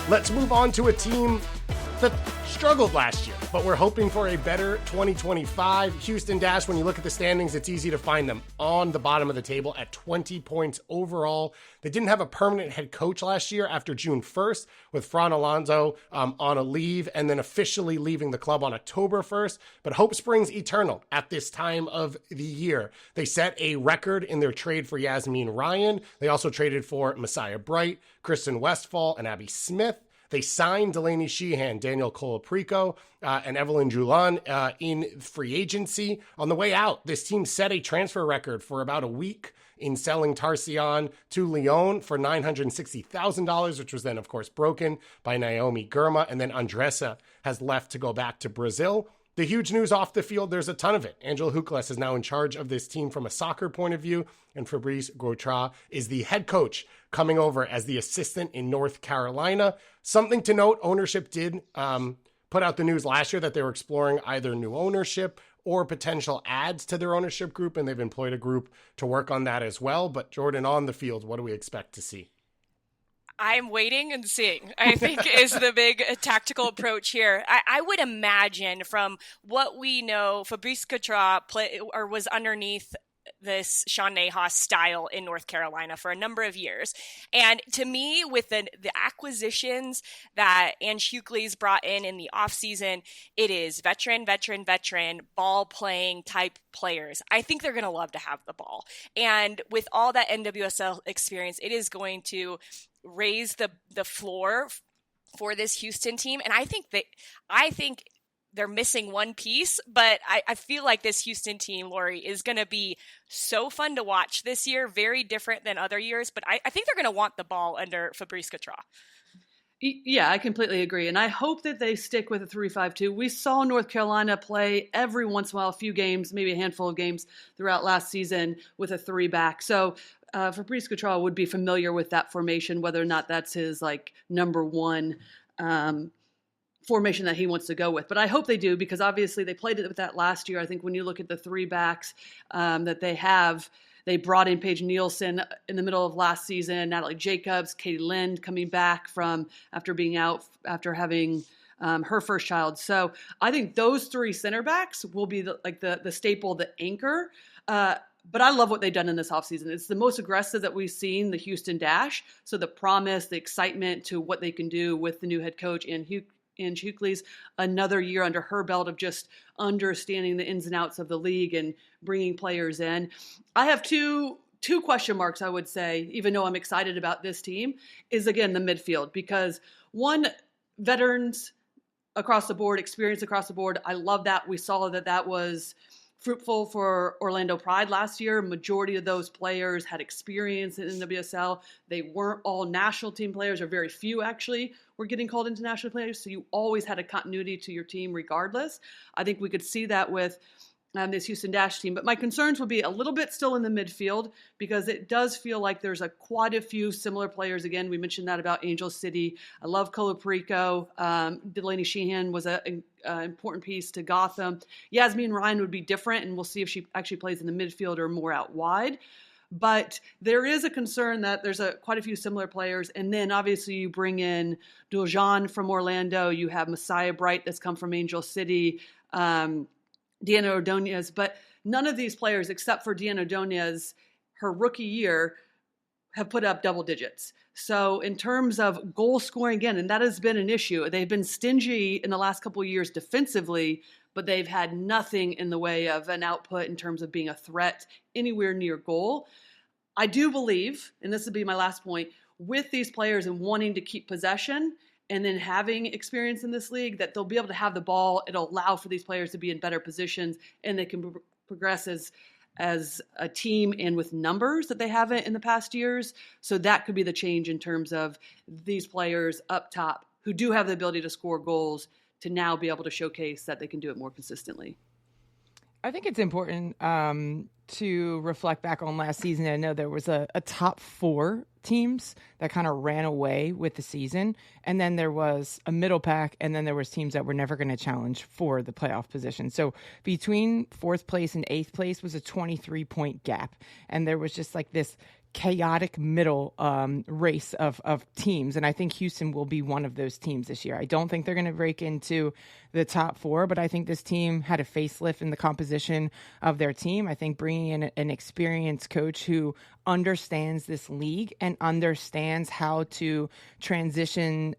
Let's move on to a team that struggled last year, but we're hoping for a better 2025. Houston Dash, when you look at the standings, it's easy to find them on the bottom of the table at 20 points overall. They didn't have a permanent head coach last year after June 1st, with Fran Alonso on a leave and then officially leaving the club on October 1st. But hope springs eternal at this time of the year. They set a record in their trade for Yasmin Ryan. They also traded for Messiah Bright, Kristen Westphal, and Abby Smith. They signed Delaney Sheehan, Daniel Colaprico, and Evelyn Julan in free agency. On the way out, this team set a transfer record for about a week in selling Tarcion to Lyon for $960,000, which was then, of course, broken by Naomi Girma. And then Andressa has left to go back to Brazil. The huge news off the field, there's a ton of it. Angela Hucles is now in charge of this team from a soccer point of view, and Fabrice Gautrat is the head coach coming over as the assistant in North Carolina. Something to note, ownership did put out the news last year that they were exploring either new ownership or potential adds to their ownership group, and they've employed a group to work on that as well. But Jordan, on the field, what do we expect to see? I'm waiting and seeing, I think, is the big tactical approach here. I would imagine from what we know, Fabrice Gautrat was underneath this Sean Nahas style in North Carolina for a number of years. And to me, with the acquisitions that Ange Hucles brought in the offseason, it is veteran, ball-playing type players. I think they're going to love to have the ball. And with all that NWSL experience, it is going to raise the floor for this Houston team. And I think they're missing one piece, but I feel like this Houston team, Lori, is going to be so fun to watch this year, very different than other years. But I think they're going to want the ball under Fabrice Gautrat. Yeah, I completely agree. And I hope that they stick with a 3-5-2. We saw North Carolina play every once in a while, a few games, maybe a handful of games throughout last season with a 3-back. So Fabrice Gautrat would be familiar with that formation, whether or not that's his number one formation that he wants to go with. But I hope they do, because obviously they played it with that last year. I think when you look at the 3-backs that they have, they brought in Paige Nielsen in the middle of last season, Natalie Jacobs, Katie Lind coming back from after being out after having her first child. So I think those three center backs will be the staple, the anchor. But I love what they've done in this offseason. It's the most aggressive that we've seen the Houston Dash. So the promise, the excitement to what they can do with the new head coach and Ange Hucles, another year under her belt of just understanding the ins and outs of the league and bringing players in. I have two question marks, I would say, even though I'm excited about this team, is again the midfield. Because one, veterans across the board, experience across the board. I love that. We saw that was fruitful for Orlando Pride last year. Majority of those players had experience in NWSL. They weren't all national team players, or very few actually were getting called into national players. So you always had a continuity to your team regardless. I think we could see that with this Houston Dash team. But my concerns would be a little bit still in the midfield, because it does feel like there's quite a few similar players. Again, we mentioned that about Angel City. I love Colaprico. Delaney Sheehan was an important piece to Gotham. Yasmin Ryan would be different, and we'll see if she actually plays in the midfield or more out wide. But there is a concern that there's quite a few similar players. And then obviously you bring in Duljan from Orlando. You have Messiah Bright that's come from Angel City. Deanna Ordonez, but none of these players, except for Deanna Ordonez, her rookie year, have put up double digits. So in terms of goal scoring, again, and that has been an issue, they've been stingy in the last couple of years defensively, but they've had nothing in the way of an output in terms of being a threat anywhere near goal. I do believe, and this would be my last point, with these players and wanting to keep possession and then having experience in this league, that they'll be able to have the ball. It'll allow for these players to be in better positions, and they can progress as a team and with numbers that they haven't in the past years. So that could be the change in terms of these players up top who do have the ability to score goals to now be able to showcase that they can do it more consistently. I think it's important to reflect back on last season. I know there was a top 4 teams that kind of ran away with the season. And then there was a middle pack, and then there was teams that were never going to challenge for the playoff position. So between 4th place and 8th place was a 23-point gap. And there was just like this chaotic middle race of teams. And I think Houston will be one of those teams this year. I don't think they're going to break into the top 4, but I think this team had a facelift in the composition of their team. I think bringing in an experienced coach who understands this league and understands how to transition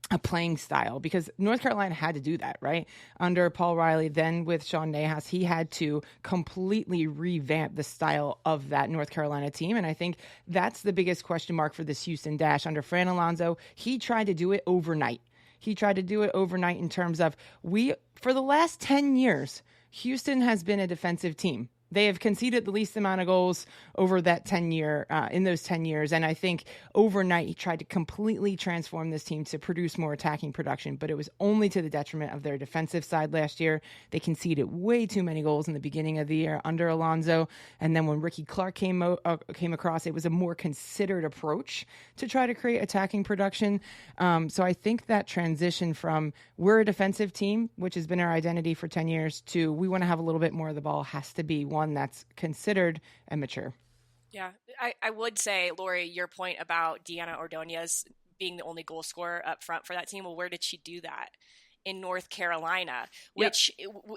a playing style, because North Carolina had to do that, right? Under Paul Riley, then with Sean Nahas, he had to completely revamp the style of that North Carolina team. And I think that's the biggest question mark for this Houston Dash. Under Fran Alonso, he tried to do it overnight. He tried to do it overnight in terms of for the last 10 years, Houston has been a defensive team. They have conceded the least amount of goals over that 10 years. And I think overnight he tried to completely transform this team to produce more attacking production, but it was only to the detriment of their defensive side last year. They conceded way too many goals in the beginning of the year under Alonso. And then when Ricky Clark came across, it was a more considered approach to try to create attacking production. So I think that transition from we're a defensive team, which has been our identity for 10 years, to we want to have a little bit more of the ball has to be one that's considered and mature. Yeah, I would say, Lori, your point about Deanna Ordonez being the only goal scorer up front for that team. Well, where did she do that? In North Carolina, which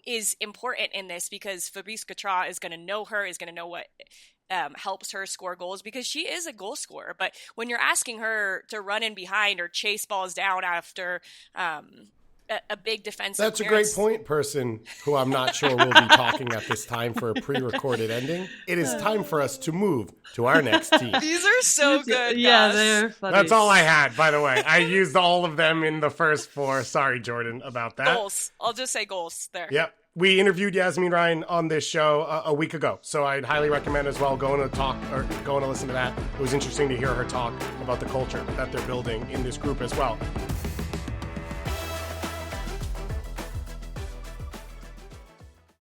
is important in this because Fabrice Gautra is going to know her, is going to know what helps her score goals, because she is a goal scorer. But when you're asking her to run in behind or chase balls down after a big defensive That's a great point, person who I'm not sure will be talking at this time for a pre-recorded ending. It is time for us to move to our next team. These are so good. Yeah, they're funny. That's all I had, by the way. I used all of them in the first 4. Sorry, Jordan, about that. Goals. I'll just say goals there. Yep. We interviewed Yasmin Ryan on this show a week ago, so I'd highly recommend as well going to listen to that. It was interesting to hear her talk about the culture that they're building in this group as well.